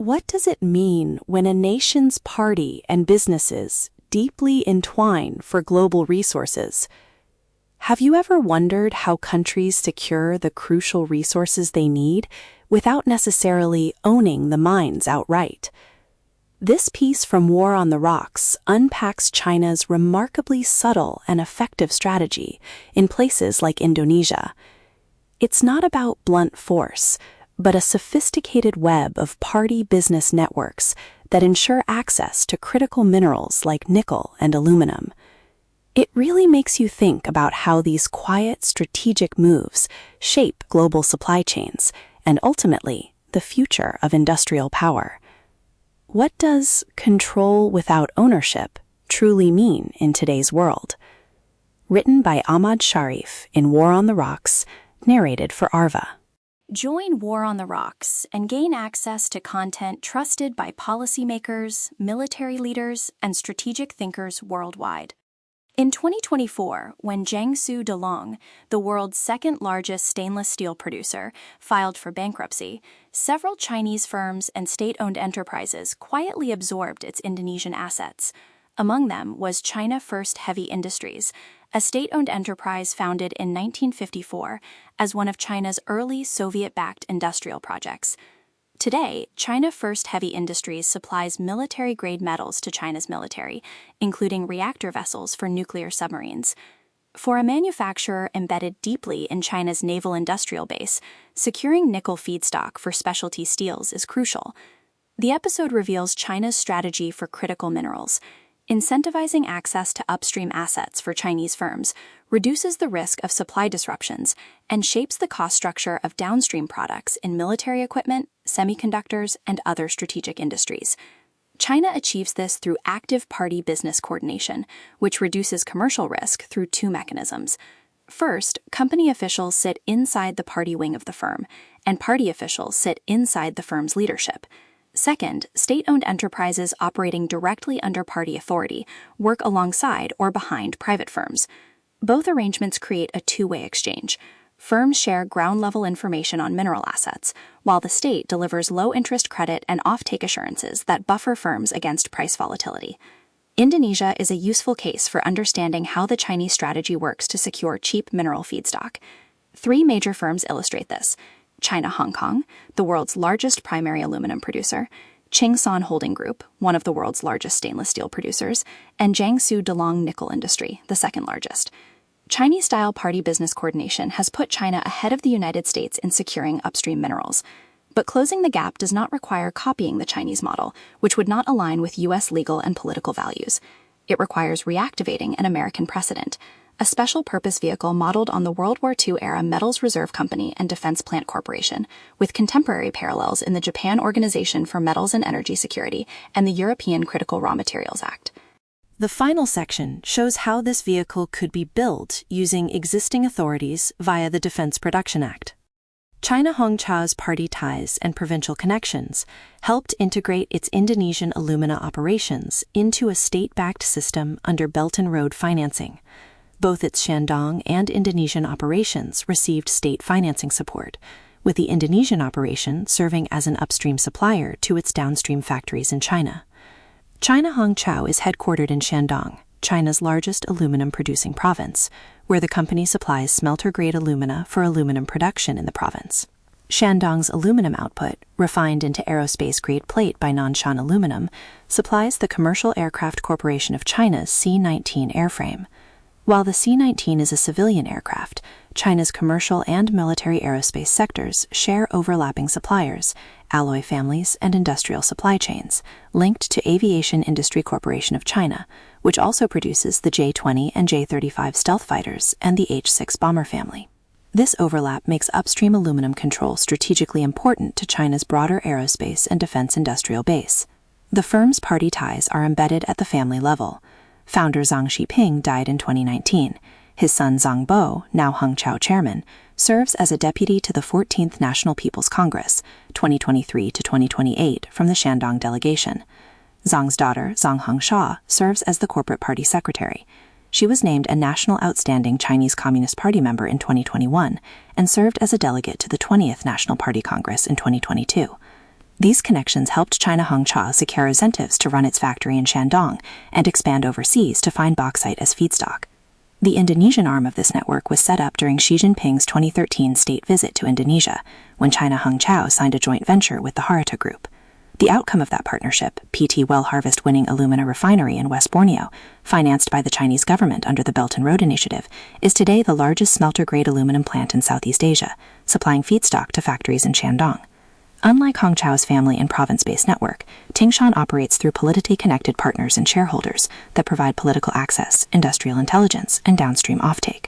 What does it mean when a nation's party and businesses deeply entwine for global resources? Have you ever wondered how countries secure the crucial resources they need without necessarily owning the mines outright? This piece from War on the Rocks unpacks China's remarkably subtle and effective strategy in places like Indonesia. It's not about blunt force, but a sophisticated web of party business networks that ensure access to critical minerals like nickel and aluminum. It really makes you think about how these quiet, strategic moves shape global supply chains and ultimately the future of industrial power. What does control without ownership truly mean in today's world? Written by Ahmad Sharif in War on the Rocks, narrated for Arva. Join War on the Rocks and gain access to content trusted by policymakers, military leaders, and strategic thinkers worldwide. In 2024, when Jiangsu Delong, the world's second-largest stainless steel producer, filed for bankruptcy, several Chinese firms and state-owned enterprises quietly absorbed its Indonesian assets. Among them was China First Heavy Industries, a state-owned enterprise founded in 1954 as one of China's early Soviet-backed industrial projects. Today, China First Heavy Industries supplies military-grade metals to China's military, including reactor vessels for nuclear submarines. For a manufacturer embedded deeply in China's naval industrial base, securing nickel feedstock for specialty steels is crucial. The episode reveals China's strategy for critical minerals. Incentivizing access to upstream assets for Chinese firms reduces the risk of supply disruptions and shapes the cost structure of downstream products in military equipment, semiconductors, and other strategic industries. China achieves this through active party business coordination, which reduces commercial risk through two mechanisms. First, company officials sit inside the party wing of the firm, and party officials sit inside the firm's leadership. Second, state-owned enterprises operating directly under party authority work alongside or behind private firms. Both arrangements create a two-way exchange. Firms share ground-level information on mineral assets, while the state delivers low-interest credit and offtake assurances that buffer firms against price volatility. Indonesia is a useful case for understanding how the Chinese strategy works to secure cheap mineral feedstock. Three major firms illustrate this: China Hong Kong, the world's largest primary aluminum producer, Chingson Holding Group, one of the world's largest stainless steel producers, and Jiangsu Delong Nickel Industry, the second largest. Chinese-style party business coordination has put China ahead of the United States in securing upstream minerals. But closing the gap does not require copying the Chinese model, which would not align with U.S. legal and political values. It requires reactivating an American precedent, a special-purpose vehicle modeled on the World War II-era Metals Reserve Company and Defense Plant Corporation, with contemporary parallels in the Japan Organization for Metals and Energy Security and the European Critical Raw Materials Act. The final section shows how this vehicle could be built using existing authorities via the Defense Production Act. China Hongqiao's party ties and provincial connections helped integrate its Indonesian alumina operations into a state-backed system under Belt and Road financing. Both its Shandong and Indonesian operations received state financing support, with the Indonesian operation serving as an upstream supplier to its downstream factories in China. China Hongqiao is headquartered in Shandong, China's largest aluminum-producing province, where the company supplies smelter-grade alumina for aluminum production in the province. Shandong's aluminum output, refined into aerospace-grade plate by Nanshan Aluminum, supplies the Commercial Aircraft Corporation of China's C-19 airframe. While the C-19 is a civilian aircraft, China's commercial and military aerospace sectors share overlapping suppliers, alloy families, and industrial supply chains, linked to Aviation Industry Corporation of China, which also produces the J-20 and J-35 stealth fighters and the H-6 bomber family. This overlap makes upstream aluminum control strategically important to China's broader aerospace and defense industrial base. The firm's party ties are embedded at the family level. Founder Zhang Xiping died in 2019. His son Zhang Bo, now Hongqiao chairman, serves as a deputy to the 14th National People's Congress, 2023 to 2028, from the Shandong delegation. Zhang's daughter, Zhang Hengsha, serves as the corporate party secretary. She was named a National Outstanding Chinese Communist Party member in 2021 and served as a delegate to the 20th National Party Congress in 2022. These connections helped China Hongqia secure incentives to run its factory in Shandong and expand overseas to find bauxite as feedstock. The Indonesian arm of this network was set up during Xi Jinping's 2013 state visit to Indonesia, when China Hongqia signed a joint venture with the Harita Group. The outcome of that partnership, PT Well Harvest winning alumina refinery in West Borneo, financed by the Chinese government under the Belt and Road Initiative, is today the largest smelter-grade aluminum plant in Southeast Asia, supplying feedstock to factories in Shandong. Unlike Hongqia's family and province-based network, Tsingshan operates through politically connected partners and shareholders that provide political access, industrial intelligence, and downstream offtake.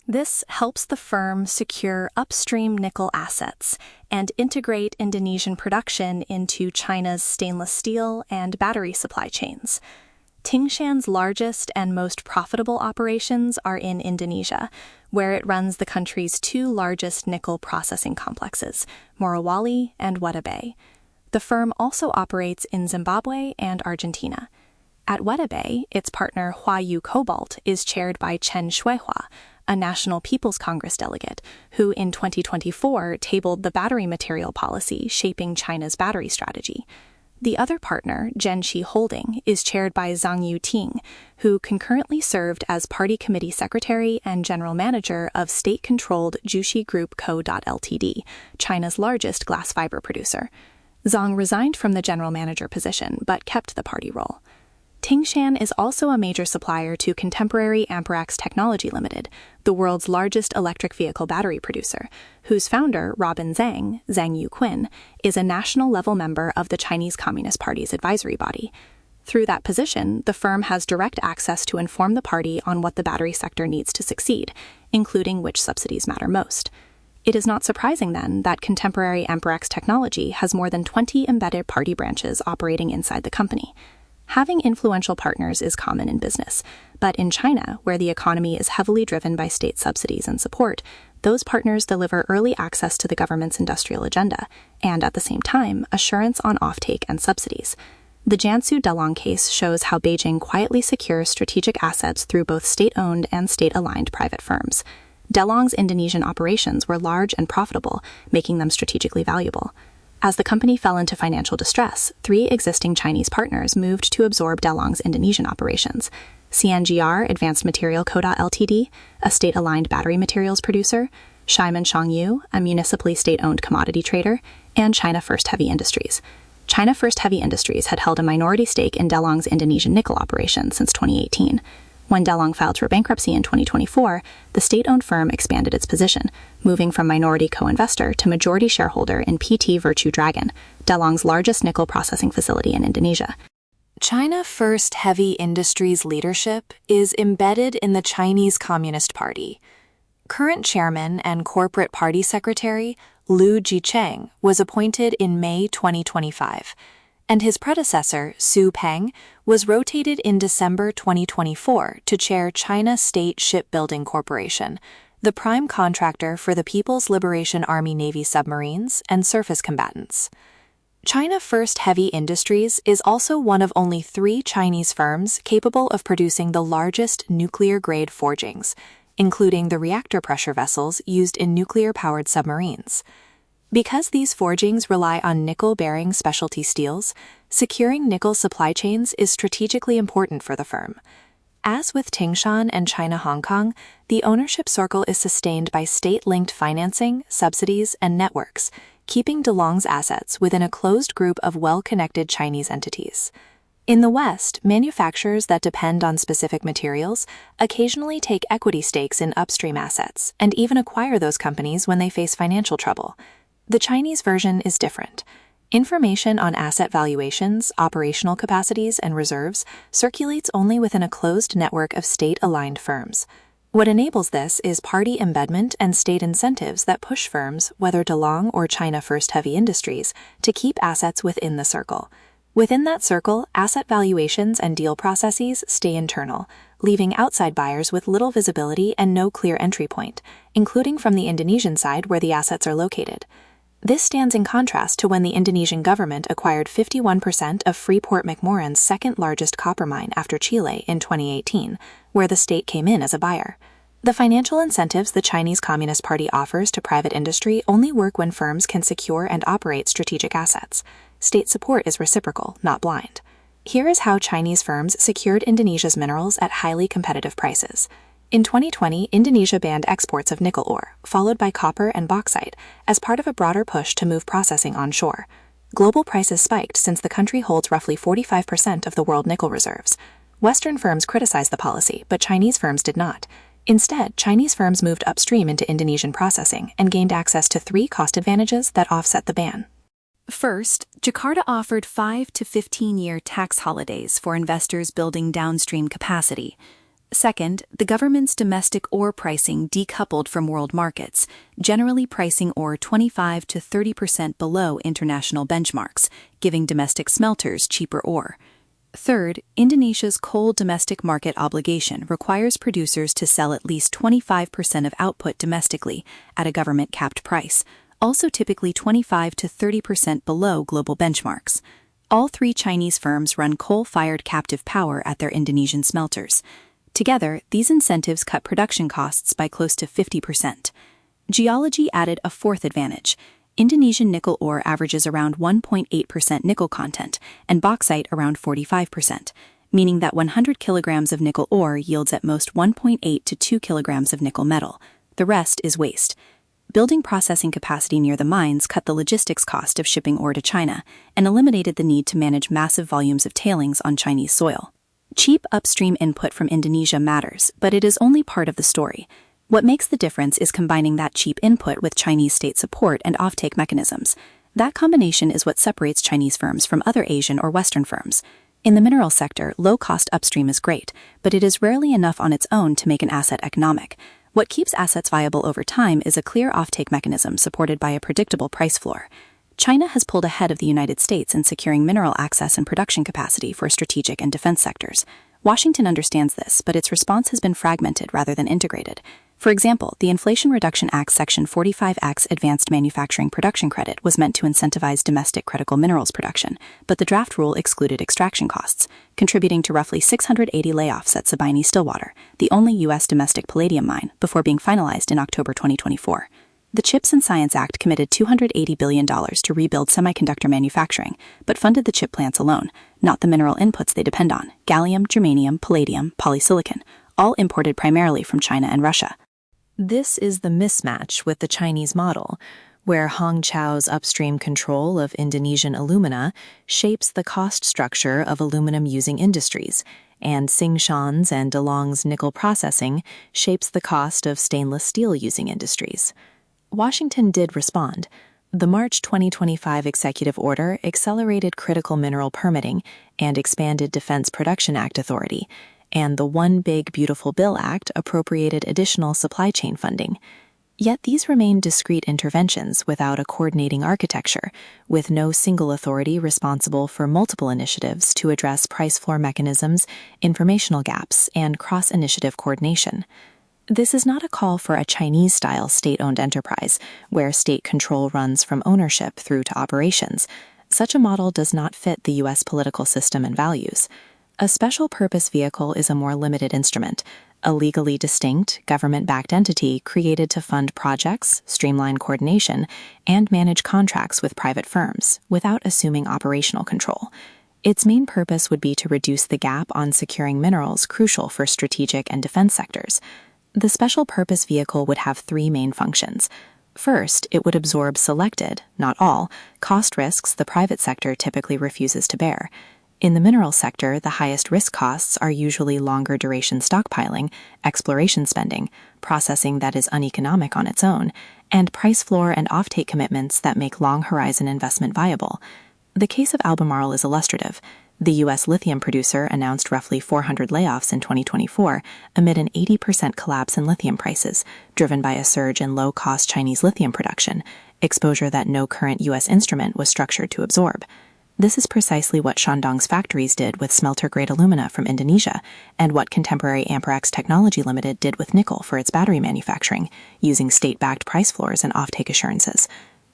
This helps the firm secure upstream nickel assets and integrate Indonesian production into China's stainless steel and battery supply chains. Tsingshan's largest and most profitable operations are in Indonesia, where it runs the country's two largest nickel processing complexes, Morowali and Weda Bay. The firm also operates in Zimbabwe and Argentina. At Weda Bay, its partner Huayu Cobalt is chaired by Chen Shuihua, a National People's Congress delegate, who in 2024 tabled the battery material policy shaping China's battery strategy. The other partner, Genshi Holding, is chaired by Zhang Yuting, who concurrently served as party committee secretary and general manager of state-controlled Jushi Group Co. Ltd., China's largest glass fiber producer. Zhang resigned from the general manager position but kept the party role. Tsingshan is also a major supplier to Contemporary Amperex Technology Limited, the world's largest electric vehicle battery producer, whose founder, Robin Zhang Yuqin, is a national-level member of the Chinese Communist Party's advisory body. Through that position, the firm has direct access to inform the party on what the battery sector needs to succeed, including which subsidies matter most. It is not surprising, then, that Contemporary Amperex Technology has more than 20 embedded party branches operating inside the company. Having influential partners is common in business, but in China, where the economy is heavily driven by state subsidies and support, those partners deliver early access to the government's industrial agenda and, at the same time, assurance on offtake and subsidies. The Jiangsu Delong case shows how Beijing quietly secures strategic assets through both state-owned and state-aligned private firms. Delong's Indonesian operations were large and profitable, making them strategically valuable. As the company fell into financial distress, 3 existing Chinese partners moved to absorb Delong's Indonesian operations: CNGR Advanced Material Co. Ltd., a state-aligned battery materials producer, Shaiman Shangyu, a municipally state-owned commodity trader, and China First Heavy Industries. China First Heavy Industries had held a minority stake in Delong's Indonesian nickel operation since 2018. When Delong filed for bankruptcy in 2024, the state-owned firm expanded its position, moving from minority co-investor to majority shareholder in PT Virtue Dragon, Delong's largest nickel processing facility in Indonesia. China First Heavy Industries leadership is embedded in the Chinese Communist Party. Current chairman and corporate party secretary Liu Jicheng was appointed in May 2025, and his predecessor, Su Peng, was rotated in December 2024 to chair China State Shipbuilding Corporation, the prime contractor for the People's Liberation Army Navy submarines and surface combatants. China First Heavy Industries is also one of only 3 Chinese firms capable of producing the largest nuclear-grade forgings, including the reactor pressure vessels used in nuclear-powered submarines. Because these forgings rely on nickel-bearing specialty steels, securing nickel supply chains is strategically important for the firm. As with Tsingshan and China Hong Kong, the ownership circle is sustained by state-linked financing, subsidies, and networks, keeping Delong's assets within a closed group of well-connected Chinese entities. In the West, manufacturers that depend on specific materials occasionally take equity stakes in upstream assets and even acquire those companies when they face financial trouble. The Chinese version is different. Information on asset valuations, operational capacities, and reserves circulates only within a closed network of state-aligned firms. What enables this is party embedment and state incentives that push firms, whether Delong or China First Heavy Industries, to keep assets within the circle. Within that circle, asset valuations and deal processes stay internal, leaving outside buyers with little visibility and no clear entry point, including from the Indonesian side where the assets are located. This stands in contrast to when the Indonesian government acquired 51% of Freeport-McMoran's second-largest copper mine after Chile in 2018, where the state came in as a buyer. The financial incentives the Chinese Communist Party offers to private industry only work when firms can secure and operate strategic assets. State support is reciprocal, not blind. Here is how Chinese firms secured Indonesia's minerals at highly competitive prices. In 2020, Indonesia banned exports of nickel ore, followed by copper and bauxite, as part of a broader push to move processing onshore. Global prices spiked since the country holds roughly 45% of the world nickel reserves. Western firms criticized the policy, but Chinese firms did not. Instead, Chinese firms moved upstream into Indonesian processing and gained access to 3 cost advantages that offset the ban. First, Jakarta offered 5 to 15-year tax holidays for investors building downstream capacity. Second, the government's domestic ore pricing decoupled from world markets, generally pricing ore 25 to 30% below international benchmarks, giving domestic smelters cheaper ore. Third, Indonesia's coal domestic market obligation requires producers to sell at least 25% of output domestically at a government-capped price, also typically 25 to 30% below global benchmarks. All 3 Chinese firms run coal-fired captive power at their Indonesian smelters. Together, these incentives cut production costs by close to 50%. Geology added a 4th advantage. Indonesian nickel ore averages around 1.8% nickel content, and bauxite around 45%, meaning that 100 kilograms of nickel ore yields at most 1.8 to 2 kilograms of nickel metal. The rest is waste. Building processing capacity near the mines cut the logistics cost of shipping ore to China and eliminated the need to manage massive volumes of tailings on Chinese soil. Cheap upstream input from Indonesia matters, but it is only part of the story. What makes the difference is combining that cheap input with Chinese state support and offtake mechanisms. That combination is what separates Chinese firms from other Asian or Western firms. In the mineral sector, low-cost upstream is great, but it is rarely enough on its own to make an asset economic. What keeps assets viable over time is a clear offtake mechanism supported by a predictable price floor. China has pulled ahead of the United States in securing mineral access and production capacity for strategic and defense sectors. Washington understands this, but its response has been fragmented rather than integrated. For example, the Inflation Reduction Act Section 45X Advanced Manufacturing Production Credit was meant to incentivize domestic critical minerals production, but the draft rule excluded extraction costs, contributing to roughly 680 layoffs at Sabine-Stillwater, the only U.S. domestic palladium mine, before being finalized in October 2024. The CHIPS and Science Act committed $280 billion to rebuild semiconductor manufacturing, but funded the chip plants alone, not the mineral inputs they depend on: gallium, germanium, palladium, polysilicon, all imported primarily from China and Russia. This is the mismatch with the Chinese model, where Hongqiao's upstream control of Indonesian alumina shapes the cost structure of aluminum-using industries, and Tsingshan's and DeLong's nickel processing shapes the cost of stainless steel-using industries. Washington did respond. The March 2025 executive order accelerated critical mineral permitting and expanded Defense Production Act authority, and the One Big Beautiful Bill Act appropriated additional supply chain funding. Yet these remain discrete interventions without a coordinating architecture, with no single authority responsible for multiple initiatives to address price floor mechanisms, informational gaps, and cross-initiative coordination. This is not a call for a Chinese-style state-owned enterprise, where state control runs from ownership through to operations. Such a model does not fit the U.S. political system and values. A special purpose vehicle is a more limited instrument, a legally distinct, government-backed entity created to fund projects, streamline coordination, and manage contracts with private firms, without assuming operational control. Its main purpose would be to reduce the gap on securing minerals crucial for strategic and defense sectors. The special purpose vehicle would have 3 main functions. First, it would absorb selected, not all, cost risks the private sector typically refuses to bear. In the mineral sector, the highest risk costs are usually longer duration stockpiling, exploration spending, processing that is uneconomic on its own, and price floor and offtake commitments that make long horizon investment viable. The case of Albemarle is illustrative. The U.S. lithium producer announced roughly 400 layoffs in 2024 amid an 80% collapse in lithium prices, driven by a surge in low-cost Chinese lithium production, exposure that no current U.S. instrument was structured to absorb. This is precisely what Shandong's factories did with smelter-grade alumina from Indonesia, and what contemporary Amperex Technology Limited did with nickel for its battery manufacturing, using state-backed price floors and offtake assurances.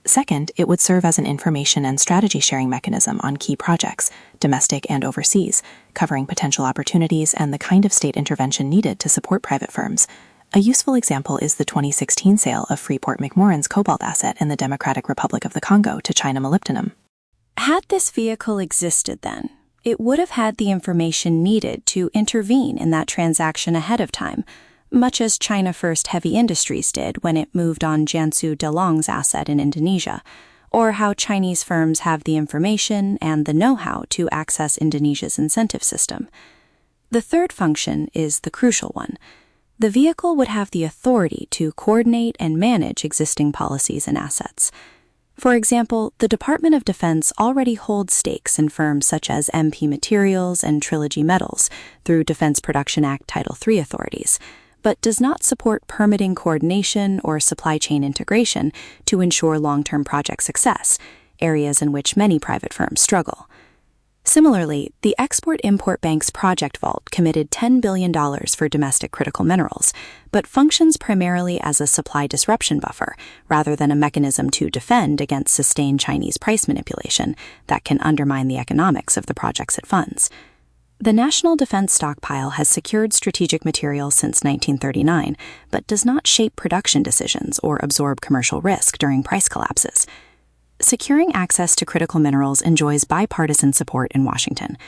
Second, it would serve as an information and strategy sharing mechanism on key projects, domestic and overseas, covering potential opportunities and the kind of state intervention needed to support private firms. A useful example is the 2016 sale of Freeport-McMoRan's cobalt asset in the Democratic Republic of the Congo to China Molybdenum. Had this vehicle existed then, it would have had the information needed to intervene in that transaction ahead of time, much as China First Heavy Industries did when it moved on Jiangsu Delong's asset in Indonesia, or how Chinese firms have the information and the know-how to access Indonesia's incentive system. The third function is the crucial one. The vehicle would have the authority to coordinate and manage existing policies and assets. For example, the Department of Defense already holds stakes in firms such as MP Materials and Trilogy Metals through Defense Production Act Title III authorities, but does not support permitting coordination or supply chain integration to ensure long-term project success, areas in which many private firms struggle. Similarly, the Export-Import Bank's Project Vault committed $10 billion for domestic critical minerals, but functions primarily as a supply disruption buffer rather than a mechanism to defend against sustained Chinese price manipulation that can undermine the economics of the projects it funds. The National Defense Stockpile has secured strategic materials since 1939, but does not shape production decisions or absorb commercial risk during price collapses. Securing access to critical minerals enjoys bipartisan support in Washington.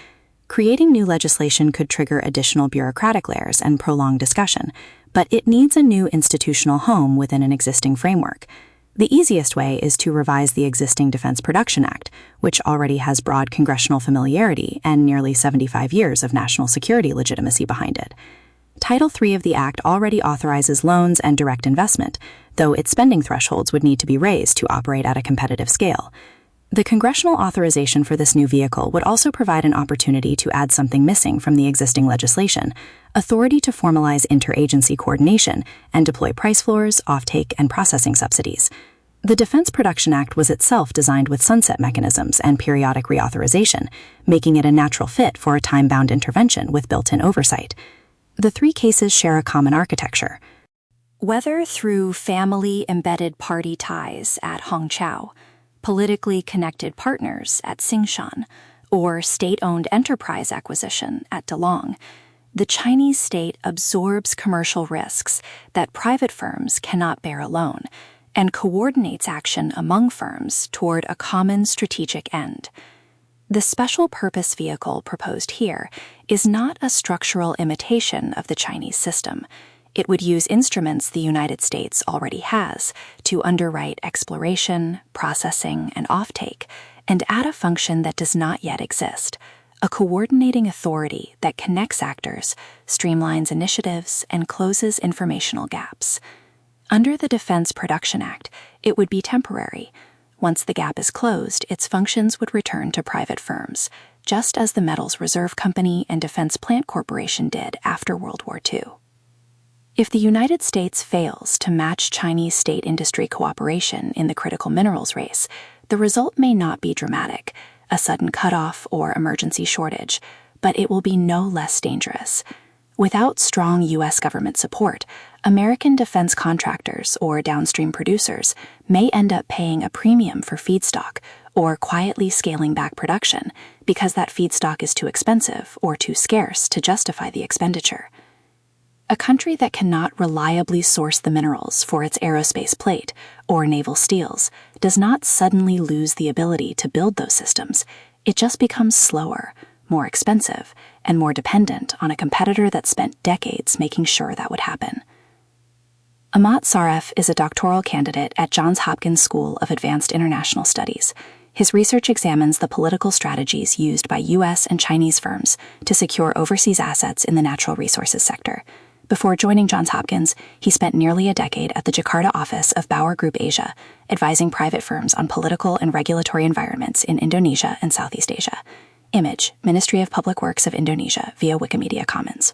Creating new legislation could trigger additional bureaucratic layers and prolong discussion, but it needs a new institutional home within an existing framework. The easiest way is to revise the existing Defense Production Act, which already has broad congressional familiarity and nearly 75 years of national security legitimacy behind it. Title III of the Act already authorizes loans and direct investment, though its spending thresholds would need to be raised to operate at a competitive scale. The congressional authorization for this new vehicle would also provide an opportunity to add something missing from the existing legislation: authority to formalize interagency coordination and deploy price floors, offtake, and processing subsidies. The Defense Production Act was itself designed with sunset mechanisms and periodic reauthorization, making it a natural fit for a time-bound intervention with built-in oversight. The three cases share a common architecture. Whether through family-embedded party ties at Hongqiao, politically connected partners at Tsingshan, or state-owned enterprise acquisition at Delong, the Chinese state absorbs commercial risks that private firms cannot bear alone and coordinates action among firms toward a common strategic end. The special purpose vehicle proposed here is not a structural imitation of the Chinese system. It would use instruments the United States already has to underwrite exploration, processing, and offtake, and add a function that does not yet exist: a coordinating authority that connects actors, streamlines initiatives, and closes informational gaps. Under the Defense Production Act, it would be temporary. Once the gap is closed, its functions would return to private firms, just as the Metals Reserve Company and Defense Plant Corporation did after World War II. If the United States fails to match Chinese state industry cooperation in the critical minerals race, the result may not be dramatic, a sudden cutoff or emergency shortage, but it will be no less dangerous. Without strong U.S. government support, American defense contractors or downstream producers may end up paying a premium for feedstock or quietly scaling back production because that feedstock is too expensive or too scarce to justify the expenditure. A country that cannot reliably source the minerals for its aerospace plate or naval steels does not suddenly lose the ability to build those systems. It just becomes slower, more expensive, and more dependent on a competitor that spent decades making sure that would happen. Amat Saref is a doctoral candidate at Johns Hopkins School of Advanced International Studies. His research examines the political strategies used by U.S. and Chinese firms to secure overseas assets in the natural resources sector. Before joining Johns Hopkins, he spent nearly a decade at the Jakarta office of Bauer Group Asia, advising private firms on political and regulatory environments in Indonesia and Southeast Asia. Image, Ministry of Public Works of Indonesia via Wikimedia Commons.